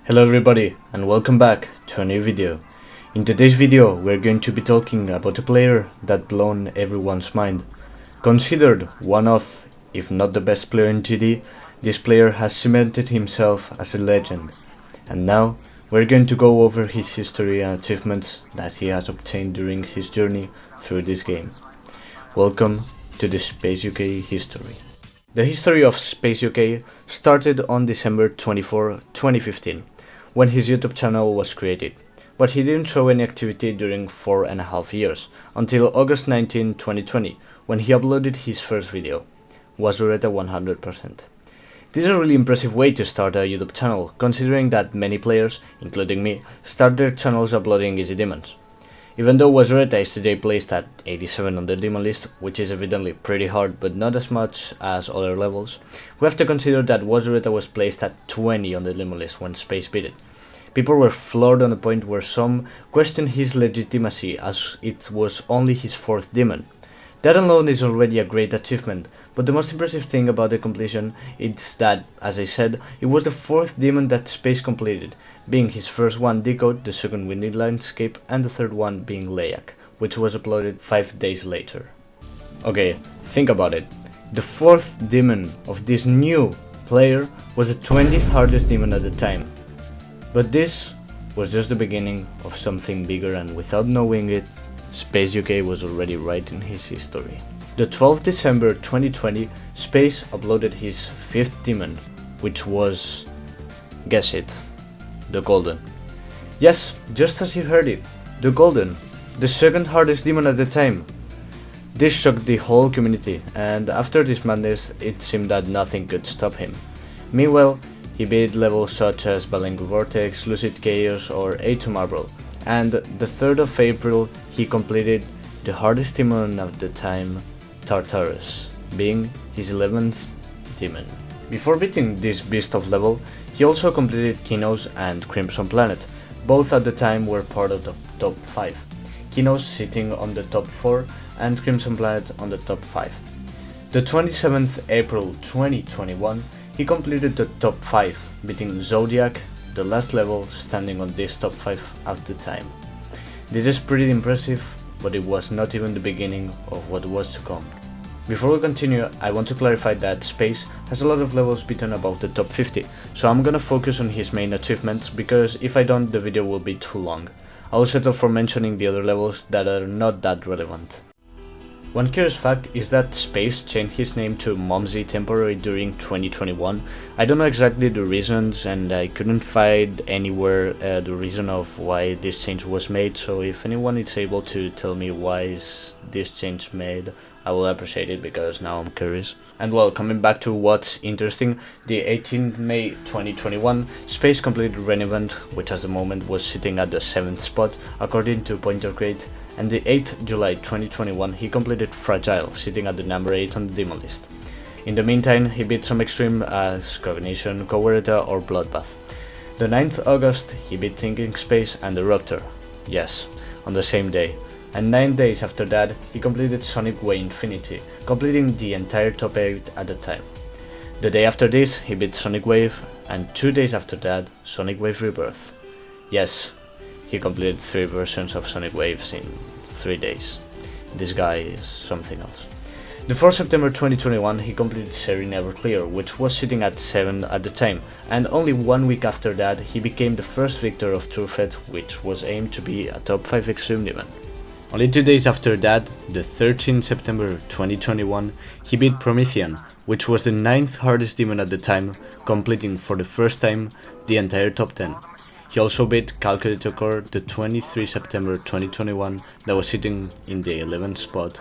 Hello everybody and welcome back to a new video. In today's video we're going to be talking about a player that blown everyone's mind. Considered one of, if not the best player in GD, this player has cemented himself as a legend. And now we're going to go over his history and achievements that he has obtained during his journey through this game. Welcome to the SpaceUK history. The history of SpaceUK started on December 24, 2015, when his YouTube channel was created, but he didn't show any activity during 4.5 years, until August 19, 2020, when he uploaded his first video, Wazureta 100%. This is a really impressive way to start a YouTube channel, considering that many players, including me, start their channels uploading easy demons. Even though Wazureta is today placed at 87 on the demon list, which is evidently pretty hard but not as much as other levels, we have to consider that Wazureta was placed at 20 on the demon list when Space beat it. People were floored on the point where some questioned his legitimacy as it was only his 4th demon. That alone is already a great achievement, but the most impressive thing about the completion is that, as I said, it was the 4th demon that Space completed, being his first one Decode, the second Windy Landscape, and the third one being Layak, which was uploaded 5 days later. Okay, think about it. The 4th demon of this new player was the 20th hardest demon at the time. But this was just the beginning of something bigger, and without knowing it, SpaceUK was already writing his history. The 12th December 2020, Space uploaded his 5th demon, which was, guess it, the Golden. Yes, just as you heard it, the Golden, the 2nd hardest demon at the time. This shocked the whole community, and after this madness, it seemed that nothing could stop him. Meanwhile, he beat levels such as Balengu Vortex, Lucid Chaos, or A2 Marble, and the 3rd of April he completed the hardest demon of the time, Tartarus, being his 11th demon. Before beating this beast of level, he also completed Kinos and Crimson Planet. Both at the time were part of the top 5, Kinos sitting on the top 4 and Crimson Planet on the top 5. The 27th April 2021, he completed the top 5, beating Zodiac, the last level standing on this top 5 at the time. This is pretty impressive, but it was not even the beginning of what was to come. Before we continue, I want to clarify that Space has a lot of levels beaten above the top 50, so I'm gonna focus on his main achievements, because if I don't, the video will be too long. I'll settle for mentioning the other levels that are not that relevant. One curious fact is that Space changed his name to Momsy temporarily during 2021. I don't know exactly the reasons, and I couldn't find anywhere the reason of why this change was made, so if anyone is able to tell me why is this change made, I will appreciate it, because now I'm curious. And well, coming back to what's interesting, the 18th May 2021, Space completed Renevant, which at the moment was sitting at the 7th spot according to Pointer Crate, and the 8th July 2021 he completed Fragile, sitting at the number 8 on the demon list. In the meantime, he beat some extreme as Cognition, Covereta or Bloodbath. The 9th August he beat Thinking Space and the Raptor, yes, on the same day. And 9 days after that, he completed Sonic Way Infinity, completing the entire top 8 at the time. The day after this, he beat Sonic Wave, and 2 days after that, Sonic Wave Rebirth. Yes, he completed 3 versions of Sonic Waves in 3 days. This guy is something else. The 4th September 2021, he completed Serene Everclear, which was sitting at 7 at the time, and only 1 week after that, he became the first victor of Turfet, which was aimed to be a top 5 Extreme Demon. Only 2 days after that, the 13th September 2021, he beat Promethean, which was the 9th hardest demon at the time, completing for the first time the entire top 10. He also beat Calculator Core the 23 September 2021, that was sitting in the 11th spot,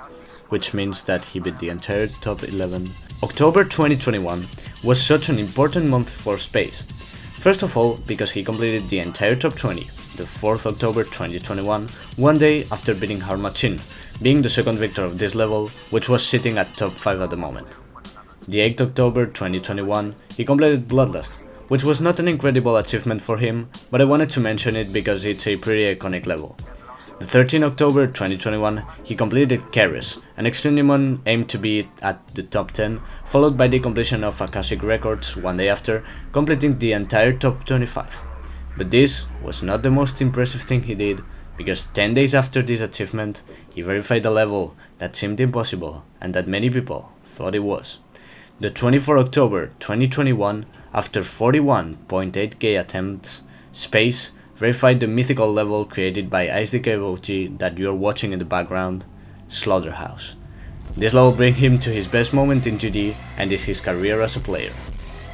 which means that he beat the entire top 11. October 2021 was such an important month for Space. First of all, because he completed the entire top 20, the 4th October 2021, one day after beating Hard Machine, being the 2nd victor of this level, which was sitting at top 5 at the moment. The 8th October 2021, he completed Bloodlust, which was not an incredible achievement for him, but I wanted to mention it because it's a pretty iconic level. The 13th October 2021, he completed Keris, an extreme demon aimed to be at the top 10, followed by the completion of Akashic Records one day after, completing the entire top 25. But this was not the most impressive thing he did, because 10 days after this achievement, he verified a level that seemed impossible and that many people thought it was. The 24 October 2021, after 41.8k attempts, Space verified the mythical level created by IceDK that you are watching in the background, Slaughterhouse. This level brings him to his best moment in GD and is his career as a player.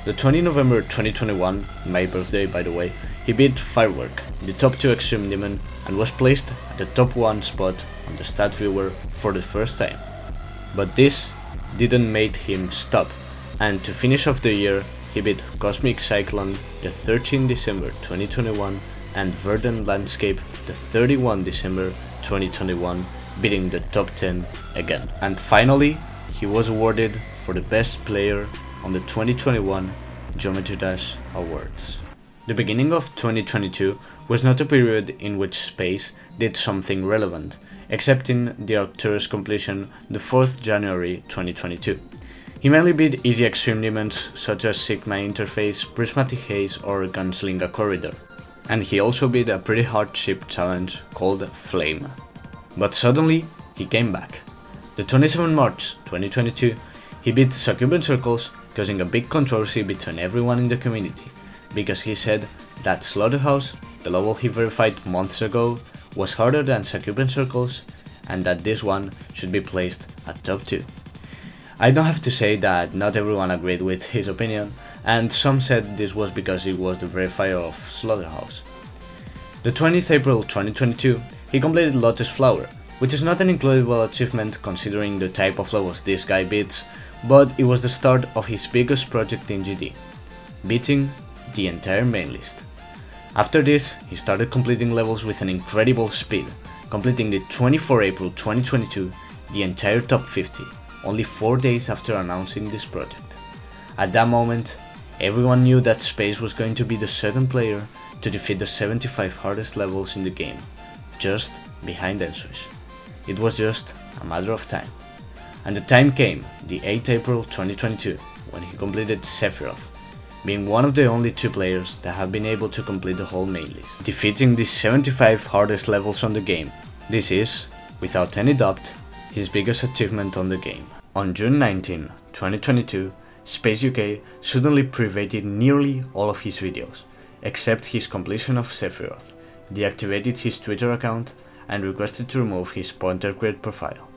The 20 November 2021, my birthday by the way, he beat Firework, the top 2 Extreme Demon, and was placed at the top 1 spot on the stat viewer for the first time. But this didn't make him stop, and to finish off the year, he beat Cosmic Cyclone the 13 December 2021 and Verdant Landscape the 31 December 2021, beating the top 10 again. And finally, he was awarded for the best player on the 2021 Geometry Dash Awards. The beginning of 2022 was not a period in which Space did something relevant, except in the Arcturus completion the 4th January 2022. He mainly beat easy extreme demons such as Sigma Interface, Prismatic Haze or Gunslinger Corridor, and he also beat a pretty hard ship challenge called Flame. But suddenly, he came back. The 27 March 2022, he beat Succuban Circles, causing a big controversy between everyone in the community, because he said that Slaughterhouse, the level he verified months ago, was harder than Succuban Circles, and that this one should be placed at top 2. I don't have to say that not everyone agreed with his opinion, and some said this was because he was the verifier of Slaughterhouse. The 20th April 2022, he completed Lotus Flower, which is not an incredible achievement considering the type of levels this guy beats, but it was the start of his biggest project in GD, beating the entire main list. After this, he started completing levels with an incredible speed, completing the 24 April 2022, the entire top 50, only 4 days after announcing this project. At that moment, everyone knew that Space was going to be the 7th player to defeat the 75 hardest levels in the game, just behind Enswish. It was just a matter of time. And the time came, the 8th April 2022, when he completed Sephiroth, being one of the only 2 players that have been able to complete the whole main list, defeating the 75 hardest levels on the game. This is, without any doubt, his biggest achievement on the game. On June 19, 2022, SpaceUK suddenly privated nearly all of his videos, except his completion of Sephiroth, deactivated his Twitter account, and requested to remove his Pointer Grid profile.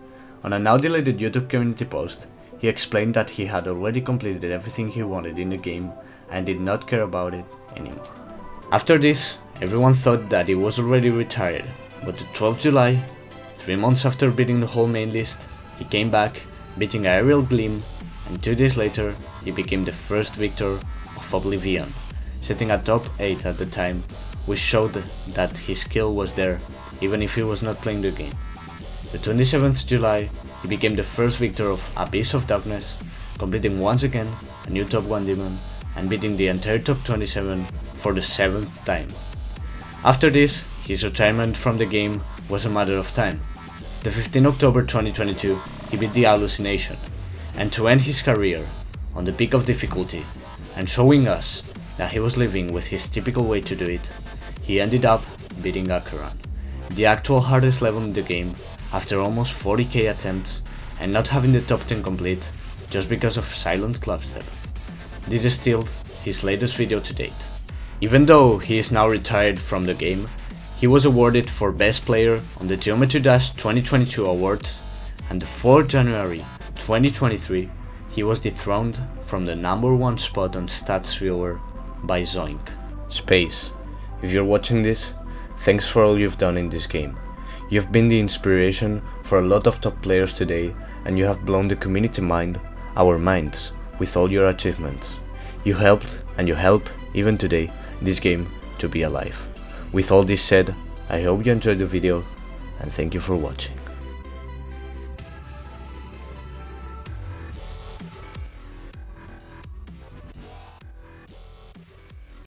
On a now deleted YouTube community post, he explained that he had already completed everything he wanted in the game and did not care about it anymore. After this, everyone thought that he was already retired, but the 12th July, 3 months after beating the whole main list, he came back, beating Aerial Gleam, and 2 days later, he became the first victor of Oblivion, sitting at top 8 at the time, which showed that his skill was there, even if he was not playing the game. The 27th July, he became the first victor of Abyss of Darkness, completing once again a new top 1 demon, and beating the entire top 27 for the 7th time. After this, his retirement from the game was a matter of time. The 15 October 2022, he beat the Hallucination, and to end his career on the peak of difficulty, and showing us that he was living with his typical way to do it, he ended up beating Acheron, the actual hardest level in the game, after almost 40k attempts and not having the top 10 complete just because of Silent Clubstep. This is still his latest video to date. Even though he is now retired from the game, he was awarded for Best Player on the Geometry Dash 2022 Awards, and the 4th January 2023, he was dethroned from the #1 spot on Stats Viewer by Zoink. Space, if you're watching this, thanks for all you've done in this game. You've been the inspiration for a lot of top players today, and you have blown the community mind, our minds, with all your achievements. You helped, and you help, even today, this game to be alive. With all this said, I hope you enjoyed the video, and thank you for watching.